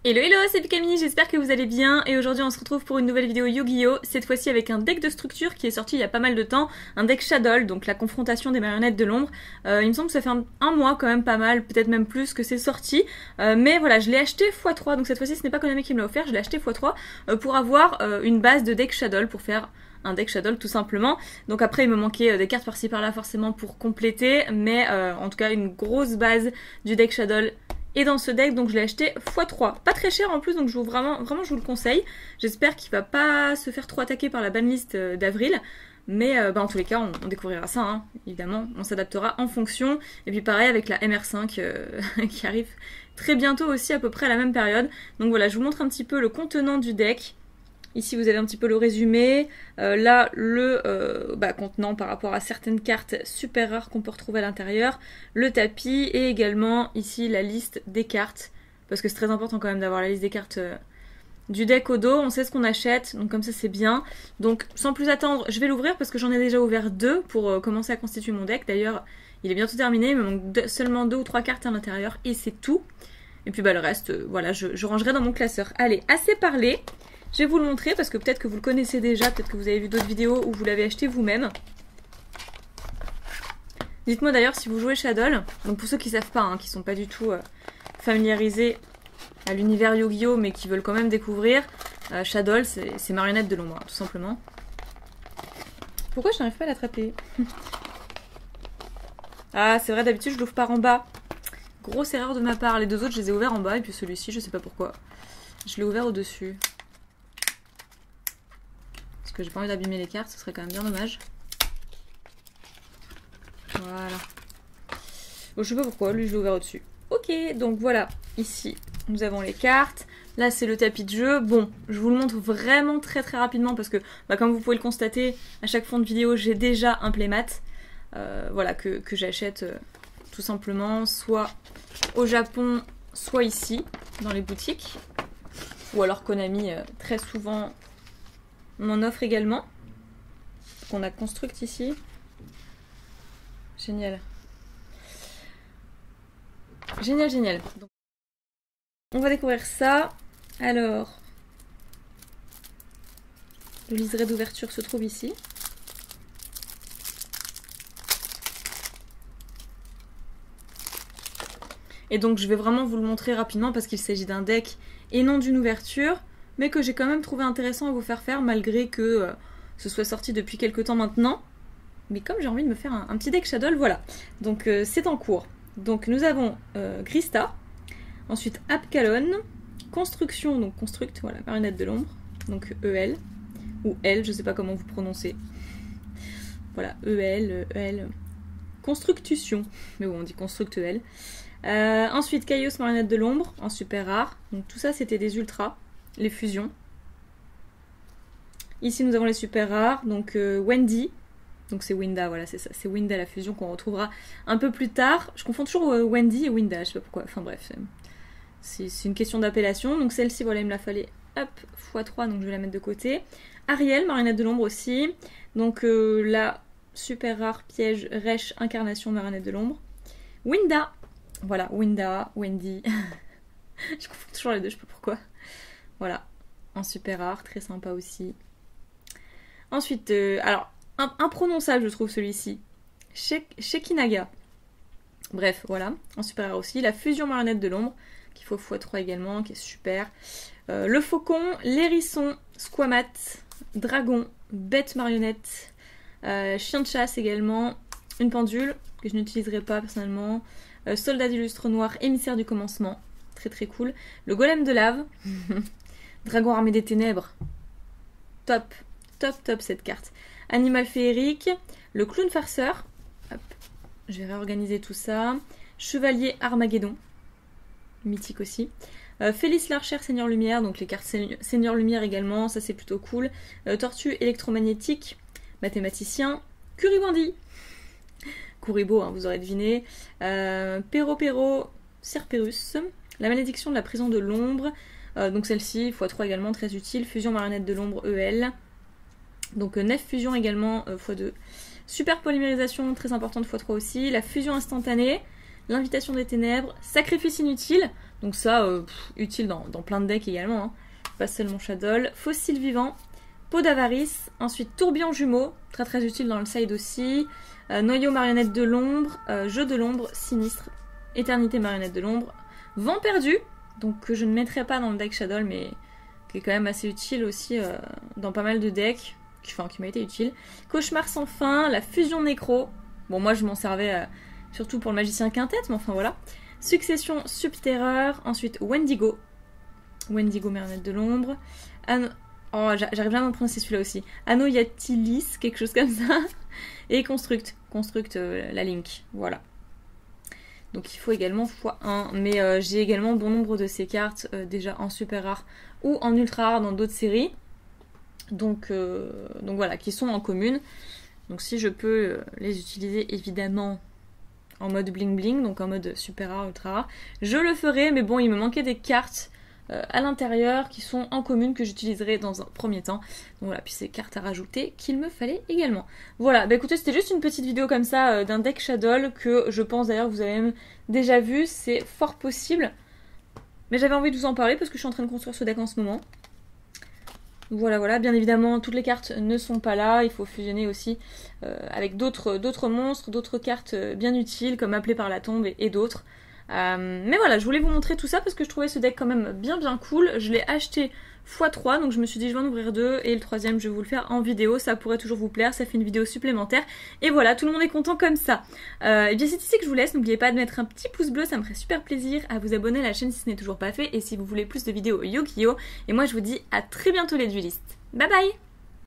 Hello hello, c'est Camille, j'espère que vous allez bien et aujourd'hui on se retrouve pour une nouvelle vidéo Yu-Gi-Oh! Cette fois-ci avec un deck de structure qui est sorti il y a pas mal de temps, un deck Shadoll, donc la confrontation des marionnettes de l'ombre. Il me semble que ça fait un mois quand même pas mal, peut-être même plus que c'est sorti, mais voilà, je l'ai acheté x3, donc cette fois-ci ce n'est pas Konami qui me l'a offert, je l'ai acheté x3 pour avoir une base de deck Shadoll, pour faire un deck Shadoll tout simplement. Donc après il me manquait des cartes par-ci par-là forcément pour compléter, mais en tout cas une grosse base du deck Shadoll et dans ce deck, donc je l'ai acheté x3. Pas très cher en plus, donc je vous vraiment je vous le conseille. J'espère qu'il va pas se faire trop attaquer par la banlist d'avril. Mais en tous les cas, on découvrira ça, hein, évidemment. On s'adaptera en fonction. Et puis pareil avec la MR5 qui arrive très bientôt aussi, à peu près à la même période. Donc voilà, je vous montre un petit peu le contenant du deck. Ici, vous avez un petit peu le résumé. Là, le contenant par rapport à certaines cartes super rares qu'on peut retrouver à l'intérieur. Le tapis et également ici la liste des cartes. Parce que c'est très important quand même d'avoir la liste des cartes du deck au dos. On sait ce qu'on achète, donc comme ça c'est bien. Donc sans plus attendre, je vais l'ouvrir parce que j'en ai déjà ouvert 2 pour commencer à constituer mon deck. D'ailleurs, il est bientôt terminé, il me manque seulement 2 ou 3 cartes à l'intérieur et c'est tout. Et puis le reste, voilà, je rangerai dans mon classeur. Allez, assez parlé. Je vais vous le montrer parce que peut-être que vous le connaissez déjà, peut-être que vous avez vu d'autres vidéos où vous l'avez acheté vous-même. Dites-moi d'ailleurs si vous jouez Shadoll. Donc pour ceux qui ne savent pas, hein, qui ne sont pas du tout familiarisés à l'univers Yu-Gi-Oh! Mais qui veulent quand même découvrir, Shadoll c'est marionnette de l'ombre, hein, tout simplement. Pourquoi je n'arrive pas à l'attraper? Ah c'est vrai, d'habitude je l'ouvre par en bas. Grosse erreur de ma part, les deux autres je les ai ouverts en bas et puis celui-ci je sais pas pourquoi. Je l'ai ouvert au-dessus. Que j'ai pas envie d'abîmer les cartes, ce serait quand même bien dommage. Voilà. Bon, je sais pas pourquoi, lui je l'ai ouvert au-dessus. Ok, donc voilà, ici nous avons les cartes. Là c'est le tapis de jeu. Bon, je vous le montre vraiment très rapidement parce que, comme vous pouvez le constater, à chaque fin de vidéo j'ai déjà un playmat. Voilà, que j'achète tout simplement, soit au Japon, soit ici, dans les boutiques. Ou alors Konami, très souvent... On en offre également. Qu'on a construite ici. Génial. Génial, génial. Donc, on va découvrir ça. Alors, le liseré d'ouverture se trouve ici. Et donc je vais vraiment vous le montrer rapidement parce qu'il s'agit d'un deck et non d'une ouverture, mais que j'ai quand même trouvé intéressant à vous faire malgré que ce soit sorti depuis quelques temps maintenant. Mais comme j'ai envie de me faire un petit deck Shadoll, voilà. Donc c'est en cours. Donc nous avons Grista, ensuite Apkallon, Construction, donc Construct, voilà, marionnette de l'ombre, donc EL, ou L, je sais pas comment vous prononcez. Voilà, EL, Constructution, mais bon on dit Construct EL. Ensuite Chaos, marionnette de l'ombre, en super rare, donc tout ça c'était des ultras. Les fusions. Ici nous avons les super rares, donc Wendy, donc c'est Winda, voilà c'est ça, c'est Winda la fusion qu'on retrouvera un peu plus tard. Je confonds toujours Wendy et Winda, je sais pas pourquoi, enfin bref, c'est une question d'appellation. Donc celle-ci, voilà, il me la fallait, hop, x3, donc je vais la mettre de côté. Ariel, marionnette de l'ombre aussi, donc la super rare piège, Resh, incarnation, marionnette de l'ombre. Winda, voilà, Winda, Wendy, je confonds toujours les deux, je sais pas pourquoi. Voilà, en super rare, très sympa aussi. Ensuite, alors, imprononçable je trouve celui-ci. Shekinaga. Bref, voilà, en super rare aussi. La fusion marionnette de l'ombre, qu'il faut x3 également, qui est super. Le faucon, l'hérisson, Squamat, dragon, bête marionnette, chien de chasse également, une pendule, que je n'utiliserai pas personnellement, soldat d'illustre noir, émissaire du commencement, très cool. Le golem de lave. Dragon armé des ténèbres. Top cette carte. Animal féerique. Le clown farceur. Hop. Je vais réorganiser tout ça. Chevalier Armageddon. Mythique aussi. Félix l'Archer, Seigneur Lumière. Donc les cartes Seigneur Lumière également. Ça c'est plutôt cool. Tortue électromagnétique. Mathématicien. Curibandi. Kuribo, hein, vous aurez deviné. Pero. Cerberus. La malédiction de la prison de l'ombre. Donc celle-ci, x3 également, très utile. Fusion marionnette de l'ombre EL. Donc 9 fusions également, x2. Super polymérisation, très importante, x3 aussi. La fusion instantanée. L'invitation des ténèbres. Sacrifice inutile. Donc ça, utile dans plein de decks également, hein. Pas seulement Shadow. Fossile vivant, peau d'avarice, ensuite tourbillon jumeau, très très utile dans le side aussi. Noyau marionnette de l'ombre, jeu de l'ombre, sinistre, éternité marionnette de l'ombre, vent perdu, donc que je ne mettrai pas dans le deck Shadow, mais qui est quand même assez utile aussi dans pas mal de decks, qui m'a été utile. Cauchemar sans fin, la fusion nécro, bon moi je m'en servais surtout pour le magicien quintet, mais enfin voilà. Succession subterreur, ensuite Wendigo, Wendigo marionnette de l'ombre, oh j'arrive jamais à prononcer celui-là aussi, Anoyatilis, quelque chose comme ça, et Construct, la Link, voilà. Donc il faut également x1, mais j'ai également bon nombre de ces cartes déjà en super rare ou en ultra rare dans d'autres séries. Donc voilà, qui sont en commune. Donc si je peux les utiliser évidemment en mode bling bling, donc en mode super rare, ultra rare, je le ferai, mais bon il me manquait des cartes à l'intérieur qui sont en commune que j'utiliserai dans un premier temps. Donc voilà, puis ces cartes à rajouter qu'il me fallait également. Voilà, bah écoutez, c'était juste une petite vidéo comme ça d'un deck Shadow que je pense d'ailleurs que vous avez même déjà vu, c'est fort possible. Mais j'avais envie de vous en parler parce que je suis en train de construire ce deck en ce moment. Voilà, bien évidemment toutes les cartes ne sont pas là, il faut fusionner aussi avec d'autres monstres, d'autres cartes bien utiles comme Appelé par la tombe et d'autres. Mais voilà, je voulais vous montrer tout ça parce que je trouvais ce deck quand même bien cool. Je l'ai acheté x3, donc je me suis dit je vais en ouvrir 2 et le troisième je vais vous le faire en vidéo, ça pourrait toujours vous plaire, ça fait une vidéo supplémentaire. Et voilà, tout le monde est content comme ça. Et bien c'est ici que je vous laisse, n'oubliez pas de mettre un petit pouce bleu, ça me ferait super plaisir, à vous abonner à la chaîne si ce n'est toujours pas fait et si vous voulez plus de vidéos Yu-Gi-Oh! Et moi je vous dis à très bientôt les duelistes. Bye bye!